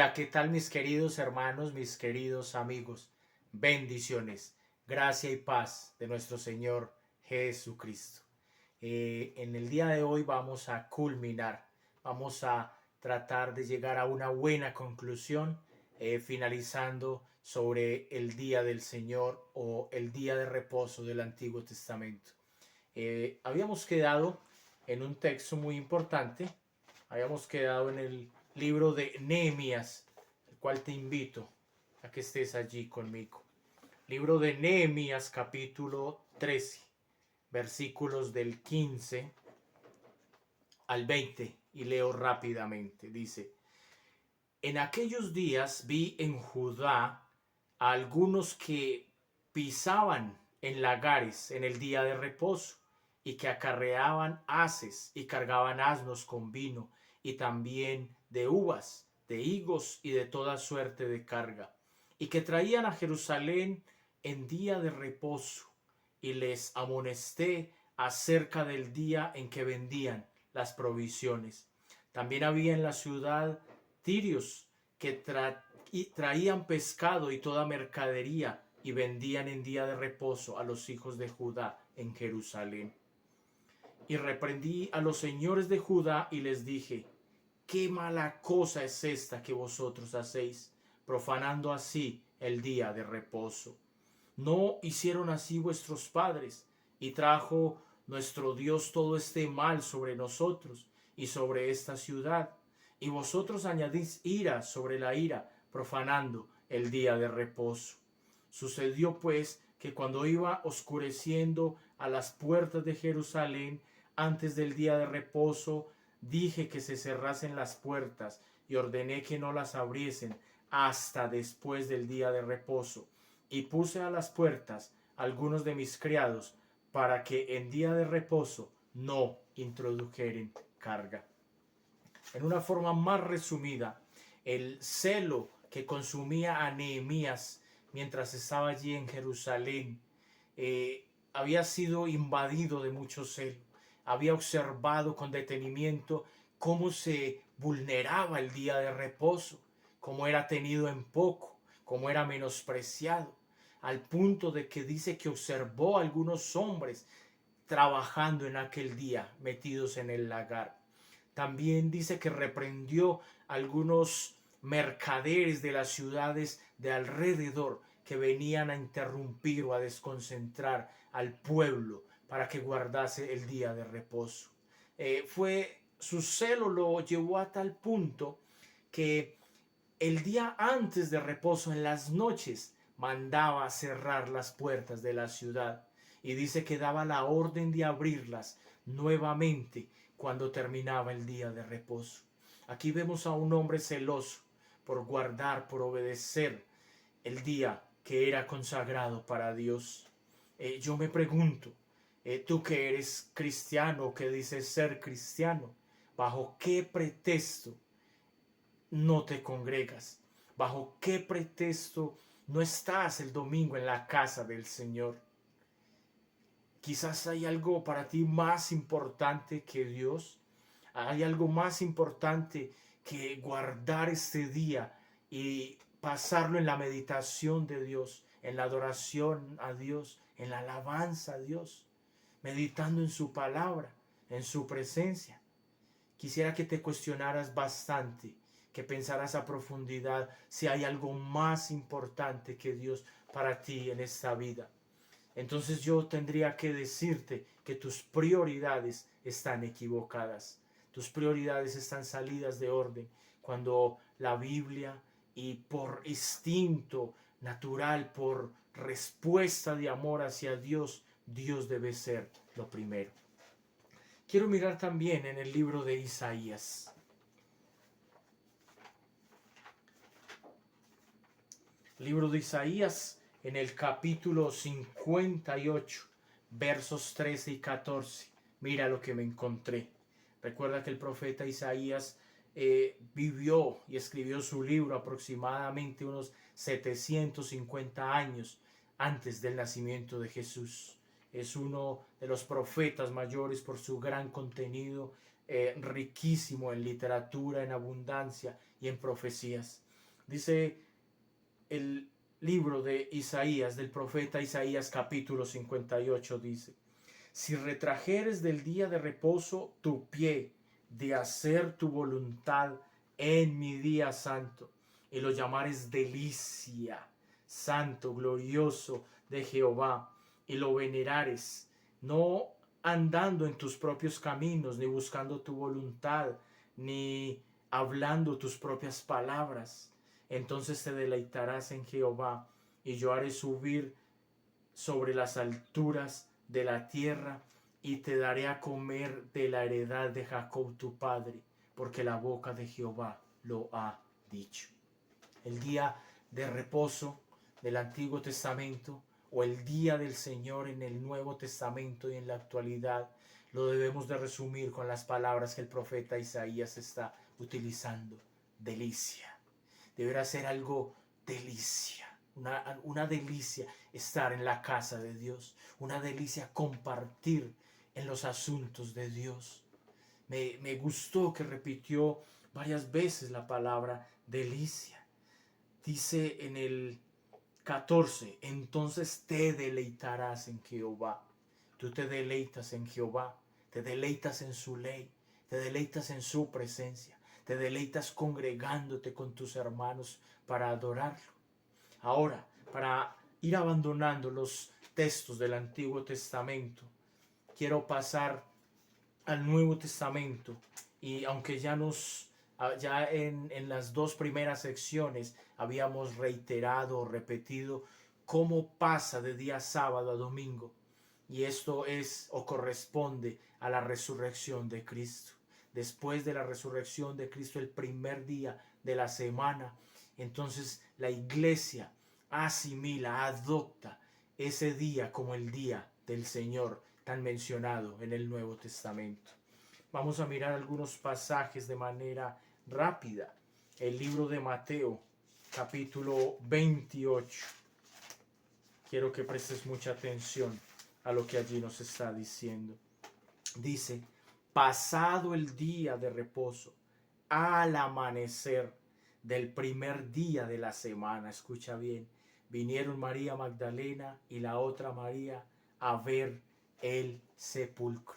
Hola, ¿qué tal mis queridos hermanos, mis queridos amigos? Bendiciones, gracia y paz de nuestro Señor Jesucristo. En el día de hoy vamos a culminar, vamos a tratar de llegar a una buena conclusión, finalizando sobre el día del Señor o el día de reposo del Antiguo Testamento. Habíamos quedado en un texto muy importante, habíamos quedado en el libro de Nehemías, el cual te invito a que estés allí conmigo. Libro de Nehemías, capítulo 13, versículos del 15 al 20, y leo rápidamente. Dice: En aquellos días vi en Judá a algunos que pisaban en lagares en el día de reposo, y que acarreaban haces y cargaban asnos con vino, y también de uvas, de higos y de toda suerte de carga, y que traían a Jerusalén en día de reposo, y les amonesté acerca del día en que vendían las provisiones. También había en la ciudad tirios que traían pescado y toda mercadería y vendían en día de reposo a los hijos de Judá en Jerusalén. Y reprendí a los señores de Judá y les dije: qué mala cosa es esta que vosotros hacéis, profanando así el día de reposo. ¿No hicieron así vuestros padres? Y trajo nuestro Dios todo este mal sobre nosotros y sobre esta ciudad. Y vosotros añadís ira sobre la ira, profanando el día de reposo. Sucedió pues que cuando iba oscureciendo a las puertas de Jerusalén, antes del día de reposo, dije que se cerrasen las puertas y ordené que no las abriesen hasta después del día de reposo. Y puse a las puertas algunos de mis criados para que en día de reposo no introdujeren carga. En una forma más resumida, el celo que consumía a Nehemías mientras estaba allí en Jerusalén había sido invadido de mucho celo. Había observado con detenimiento cómo se vulneraba el día de reposo, cómo era tenido en poco, cómo era menospreciado, al punto de que dice que observó a algunos hombres trabajando en aquel día, metidos en el lagar. También dice que reprendió a algunos mercaderes de las ciudades de alrededor que venían a interrumpir o a desconcentrar al pueblo para que guardase el día de reposo. Su celo lo llevó a tal punto que el día antes de reposo, en las noches, mandaba cerrar las puertas de la ciudad, y dice que daba la orden de abrirlas nuevamente cuando terminaba el día de reposo. Aquí vemos a un hombre celoso por guardar, por obedecer el día que era consagrado para Dios. Yo me pregunto, tú que eres cristiano, que dices ser cristiano, ¿bajo qué pretexto no te congregas? ¿Bajo qué pretexto no estás el domingo en la casa del Señor? Quizás hay algo para ti más importante que Dios. Hay algo más importante que guardar este día y pasarlo en la meditación de Dios, en la adoración a Dios, en la alabanza a Dios, meditando en su palabra, en su presencia. Quisiera que te cuestionaras bastante, que pensaras a profundidad si hay algo más importante que Dios para ti en esta vida. Entonces yo tendría que decirte que tus prioridades están equivocadas. Tus prioridades están salidas de orden cuando la Biblia, y por instinto natural, por respuesta de amor hacia Dios, Dios debe ser lo primero. Quiero mirar también en el libro de Isaías. Libro de Isaías, en el capítulo 58, versos 13 y 14. Mira lo que me encontré. Recuerda que el profeta Isaías vivió y escribió su libro aproximadamente unos 750 años antes del nacimiento de Jesús. Es uno de los profetas mayores por su gran contenido, riquísimo en literatura, en abundancia y en profecías. Dice el libro de Isaías, del profeta Isaías capítulo 58, dice: si retrajeres del día de reposo tu pie de hacer tu voluntad en mi día santo, y lo llamares delicia, santo, glorioso de Jehová, y lo venerares, no andando en tus propios caminos, ni buscando tu voluntad, ni hablando tus propias palabras, entonces te deleitarás en Jehová, y yo haré subir sobre las alturas de la tierra, y te daré a comer de la heredad de Jacob tu padre, porque la boca de Jehová lo ha dicho. El día de reposo del Antiguo Testamento, o el día del Señor en el Nuevo Testamento y en la actualidad, lo debemos de resumir con las palabras que el profeta Isaías está utilizando: delicia. Deberá ser algo delicia, una delicia estar en la casa de Dios, una delicia compartir en los asuntos de Dios. Me gustó que repitió varias veces la palabra delicia. Dice en el 14: entonces te deleitarás en Jehová. Tú te deleitas en Jehová, te deleitas en su ley, te deleitas en su presencia, te deleitas congregándote con tus hermanos para adorarlo. Ahora, para ir abandonando los textos del Antiguo Testamento, quiero pasar al Nuevo Testamento, y aunque ya en las dos primeras secciones habíamos reiterado o repetido cómo pasa de día sábado a domingo, y esto es o corresponde a la resurrección de Cristo. Después de la resurrección de Cristo, el primer día de la semana, entonces la iglesia asimila, adopta ese día como el día del Señor, tan mencionado en el Nuevo Testamento. Vamos a mirar algunos pasajes de manera rápida. El libro de Mateo, capítulo 28. Quiero que prestes mucha atención a lo que allí nos está diciendo. Dice: pasado el día de reposo, al amanecer del primer día de la semana, escucha bien, vinieron María Magdalena y la otra María a ver el sepulcro.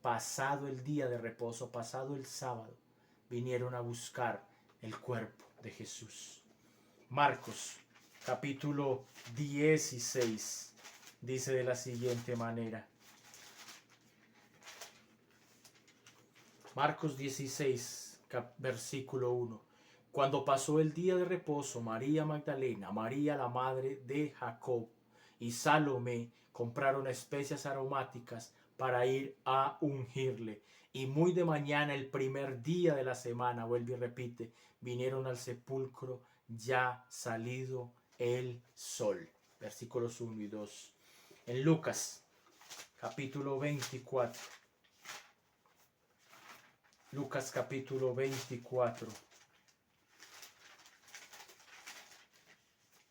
Pasado el día de reposo, pasado el sábado, vinieron a buscar el cuerpo de Jesús. Marcos, capítulo 16, dice de la siguiente manera. Marcos 16, versículo 1. Cuando pasó el día de reposo, María Magdalena, María la madre de Jacob y Salomé compraron especias aromáticas para ir a ungirle. Y muy de mañana, el primer día de la semana, vuelve y repite, vinieron al sepulcro ya salido el sol. Versículos 1 y 2. En Lucas, capítulo 24. Lucas capítulo 24.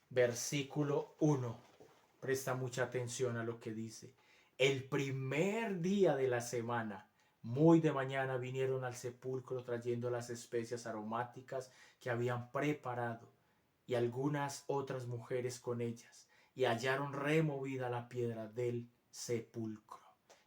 Versículo 1. Presta mucha atención a lo que dice. El primer día de la semana, muy de mañana, vinieron al sepulcro trayendo las especias aromáticas que habían preparado, y algunas otras mujeres con ellas, y hallaron removida la piedra del sepulcro.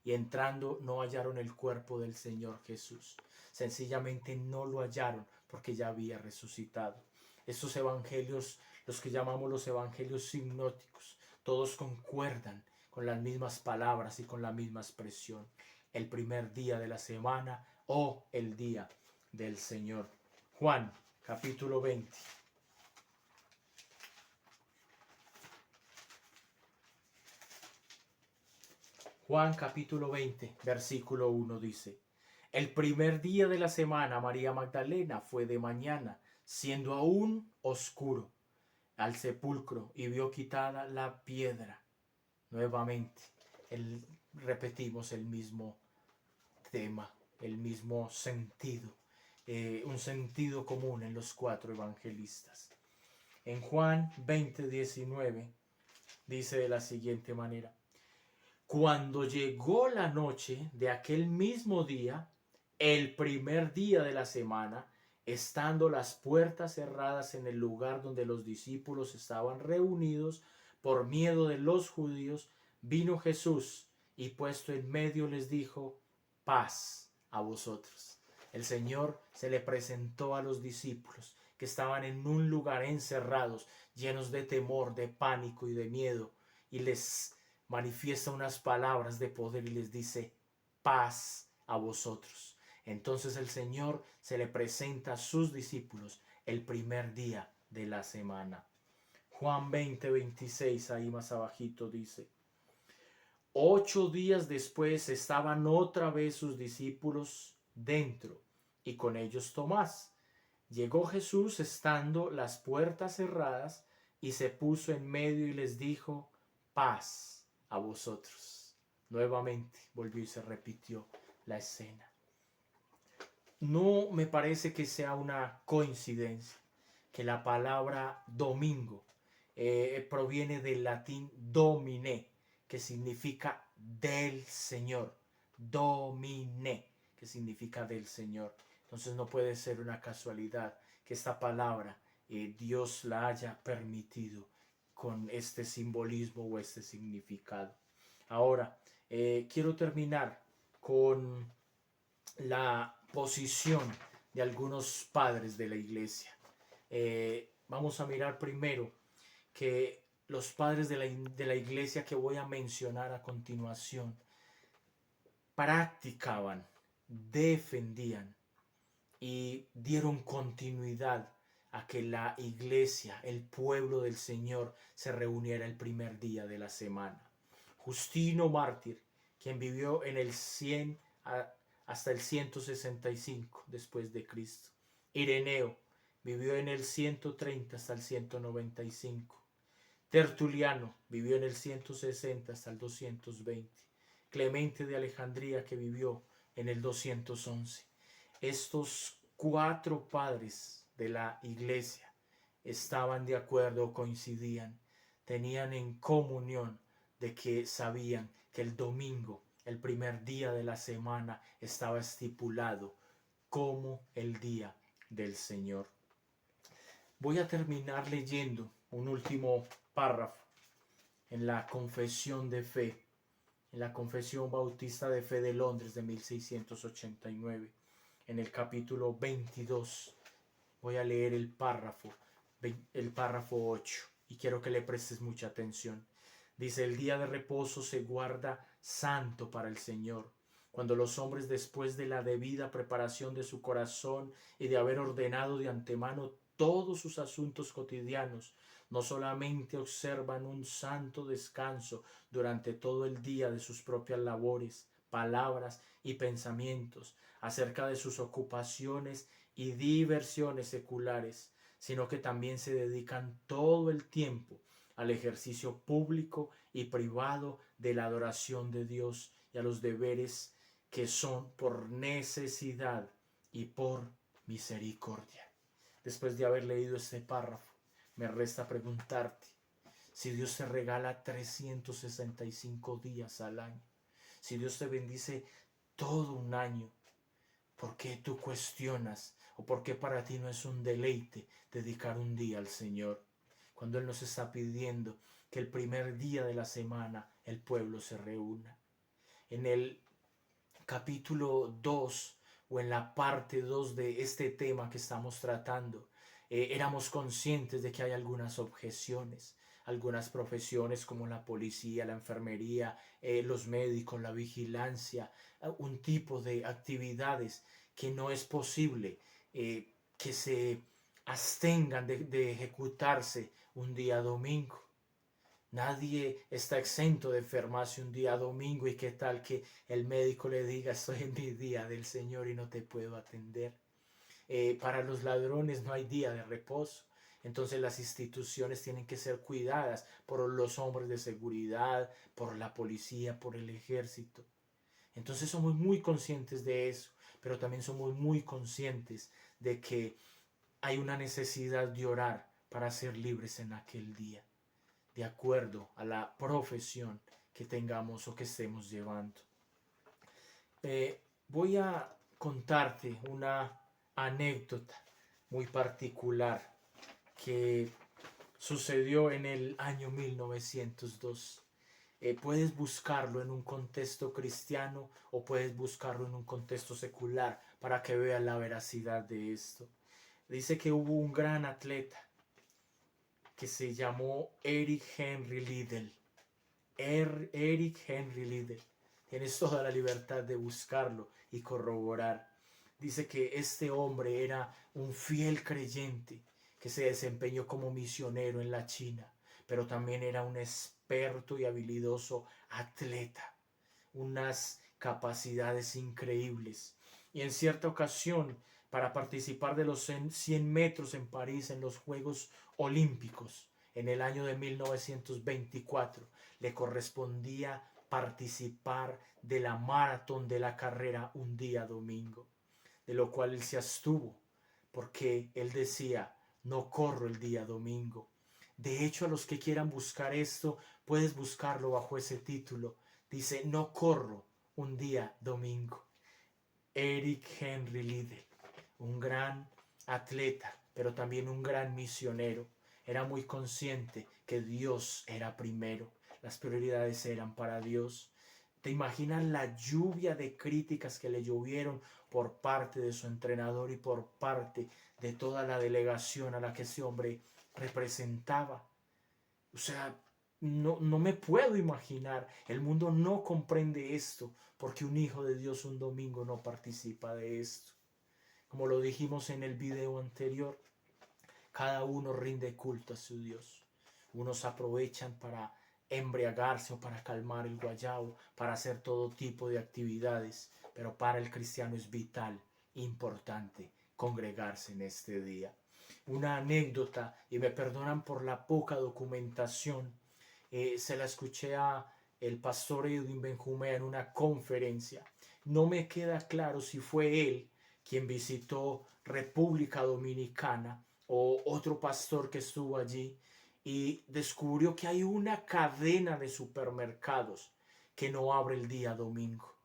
Y entrando no hallaron el cuerpo del Señor Jesús. Sencillamente no lo hallaron porque ya había resucitado. Estos evangelios, los que llamamos los evangelios sinópticos, todos concuerdan con las mismas palabras y con la misma expresión: el primer día de la semana o el día del Señor. Juan, capítulo 20. Juan capítulo 20, versículo 1 dice: el primer día de la semana, María Magdalena fue de mañana, siendo aún oscuro, al sepulcro y vio quitada la piedra. Nuevamente, repetimos el mismo tema, el mismo sentido, un sentido común en los cuatro evangelistas. En Juan 20, 19 dice de la siguiente manera: cuando llegó la noche de aquel mismo día, el primer día de la semana, estando las puertas cerradas en el lugar donde los discípulos estaban reunidos por miedo de los judíos, vino Jesús y puesto en medio les dijo: paz a vosotros. El Señor se le presentó a los discípulos que estaban en un lugar encerrados, llenos de temor, de pánico y de miedo, y les manifiesta unas palabras de poder y les dice: paz a vosotros. Entonces el Señor se le presenta a sus discípulos el primer día de la semana. Juan 20:26, ahí más abajito dice: 8 días después estaban otra vez sus discípulos dentro y con ellos Tomás. Llegó Jesús estando las puertas cerradas y se puso en medio y les dijo: paz a vosotros. Nuevamente volvió y se repitió la escena. No me parece que sea una coincidencia que la palabra domingo proviene del latín domine, que significa del Señor. Domine, que significa del Señor. Entonces no puede ser una casualidad que esta palabra Dios la haya permitido con este simbolismo o este significado. Ahora, quiero terminar con la posición de algunos padres de la iglesia. Vamos a mirar primero que los padres de la iglesia que voy a mencionar a continuación practicaban, defendían y dieron continuidad a que la iglesia, el pueblo del Señor, se reuniera el primer día de la semana. Justino mártir, quien vivió en el 100 hasta el 165 después de Cristo. Ireneo vivió en el 130 hasta el 195. Tertuliano vivió en el 160 hasta el 220. Clemente de Alejandría, que vivió en el 211. Estos 4 padres de la iglesia estaban de acuerdo, coincidían, tenían en comunión de que sabían que el domingo, el primer día de la semana, estaba estipulado como el día del Señor. Voy a terminar leyendo un último párrafo en la Confesión de Fe, en la Confesión Bautista de Fe de Londres de 1689, en el capítulo 22. Voy a leer el párrafo 8 y quiero que le prestes mucha atención. Dice: el día de reposo se guarda santo para el Señor, cuando los hombres, después de la debida preparación de su corazón y de haber ordenado de antemano todos sus asuntos cotidianos, no solamente observan un santo descanso durante todo el día de sus propias labores, palabras y pensamientos acerca de sus ocupaciones y diversiones seculares, sino que también se dedican todo el tiempo al ejercicio público y privado de la adoración de Dios y a los deberes que son por necesidad y por misericordia. Después de haber leído este párrafo, me resta preguntarte: si Dios te regala 365 días al año, si Dios te bendice todo un año, ¿por qué tú cuestionas o por qué para ti no es un deleite dedicar un día al Señor, cuando Él nos está pidiendo que el primer día de la semana el pueblo se reúna? En el capítulo 2 o en la parte 2 de este tema que estamos tratando, éramos conscientes de que hay algunas objeciones. Algunas profesiones como la policía, la enfermería, los médicos, la vigilancia, un tipo de actividades que no es posible que se abstengan de ejecutarse un día domingo. Nadie está exento de enfermarse un día domingo, y qué tal que el médico le diga: estoy en mi día del Señor y no te puedo atender. Para los ladrones no hay día de reposo. Entonces las instituciones tienen que ser cuidadas por los hombres de seguridad, por la policía, por el ejército. Entonces somos muy conscientes de eso, pero también somos muy conscientes de que hay una necesidad de orar para ser libres en aquel día, de acuerdo a la profesión que tengamos o que estemos llevando. Voy a contarte una anécdota muy particular que sucedió en el año 1902. Puedes buscarlo en un contexto cristiano o puedes buscarlo en un contexto secular para que veas la veracidad de esto. Dice que hubo un gran atleta que se llamó Eric Henry Liddell. Eric Henry Liddell. Tienes toda la libertad de buscarlo y corroborar. Dice que este hombre era un fiel creyente que se desempeñó como misionero en la China, pero también era un experto y habilidoso atleta, unas capacidades increíbles. Y en cierta ocasión, para participar de los 100 metros en París en los Juegos Olímpicos, en el año de 1924, le correspondía participar de la maratón de la carrera un día domingo, de lo cual él se abstuvo, porque él decía, no corro el día domingo. De hecho, a los que quieran buscar esto, puedes buscarlo bajo ese título. Dice, no corro un día domingo. Eric Henry Liddell, un gran atleta, pero también un gran misionero. Era muy consciente que Dios era primero. Las prioridades eran para Dios. ¿Te imaginas la lluvia de críticas que le llovieron por parte de su entrenador y por parte de toda la delegación a la que ese hombre representaba? O sea, no me puedo imaginar. El mundo no comprende esto porque un hijo de Dios un domingo no participa de esto. Como lo dijimos en el video anterior, cada uno rinde culto a su Dios. Unos aprovechan para embriagarse o para calmar el guayabo, para hacer todo tipo de actividades, pero para el cristiano es vital, importante congregarse en este día. Una anécdota, y me perdonan por la poca documentación, se la escuché a el pastor Edwin Benjumea en una conferencia. No me queda claro si fue él quien visitó República Dominicana o otro pastor que estuvo allí y descubrió que hay una cadena de supermercados que no abre el día domingo.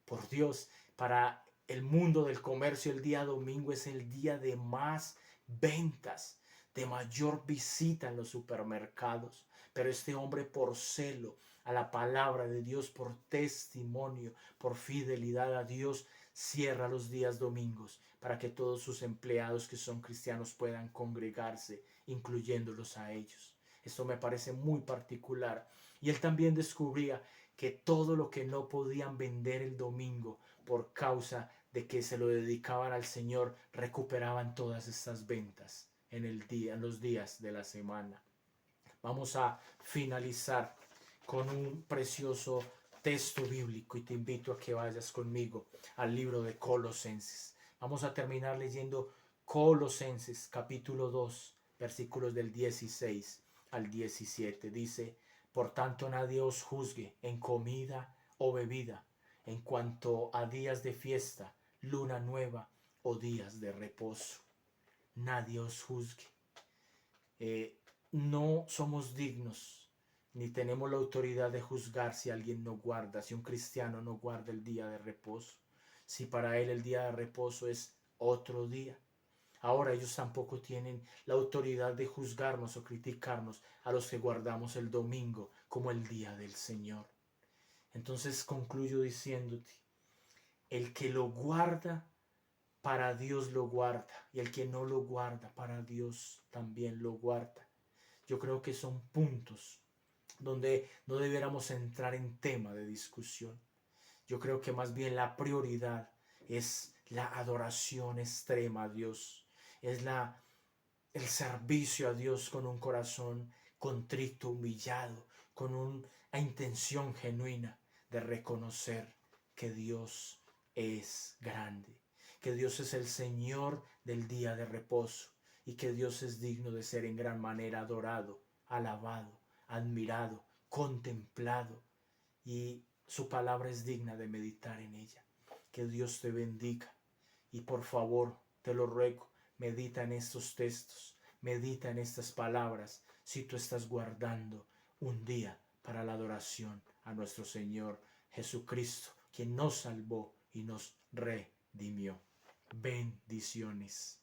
Por Dios, para el mundo del comercio el día domingo es el día de más ventas, de mayor visita en los supermercados. Pero este hombre, por celo a la palabra de Dios, por testimonio, por fidelidad a Dios, cierra los días domingos para que todos sus empleados que son cristianos puedan congregarse, incluyéndolos a ellos. Esto me parece muy particular. Y él también descubría que todo lo que no podían vender el domingo por causa de que se lo dedicaban al Señor, recuperaban todas estas ventas en los días de la semana. Vamos a finalizar con un precioso texto bíblico y te invito a que vayas conmigo al libro de Colosenses. Vamos a terminar leyendo Colosenses capítulo 2, versículos del 16 al 17. Dice, por tanto nadie os juzgue en comida o bebida, en cuanto a días de fiesta, luna nueva o días de reposo. Nadie os juzgue. No somos dignos ni tenemos la autoridad de juzgar si alguien no guarda, si un cristiano no guarda el día de reposo, si para él el día de reposo es otro día. Ahora ellos tampoco tienen la autoridad de juzgarnos o criticarnos a los que guardamos el domingo como el día del Señor. Entonces concluyo diciéndote, el que lo guarda, para Dios lo guarda, y el que no lo guarda, para Dios también lo guarda. Yo creo que son puntos donde no debiéramos entrar en tema de discusión. Yo creo que más bien la prioridad es la adoración extrema a Dios, es el servicio a Dios con un corazón contrito, humillado, con una intención genuina de reconocer que Dios es grande, que Dios es el Señor del día de reposo y que Dios es digno de ser en gran manera adorado, alabado, admirado, contemplado, y su palabra es digna de meditar en ella. Que Dios te bendiga y por favor, te lo ruego, medita en estos textos, medita en estas palabras si tú estás guardando un día para la adoración a nuestro Señor Jesucristo, quien nos salvó y nos redimió. Bendiciones.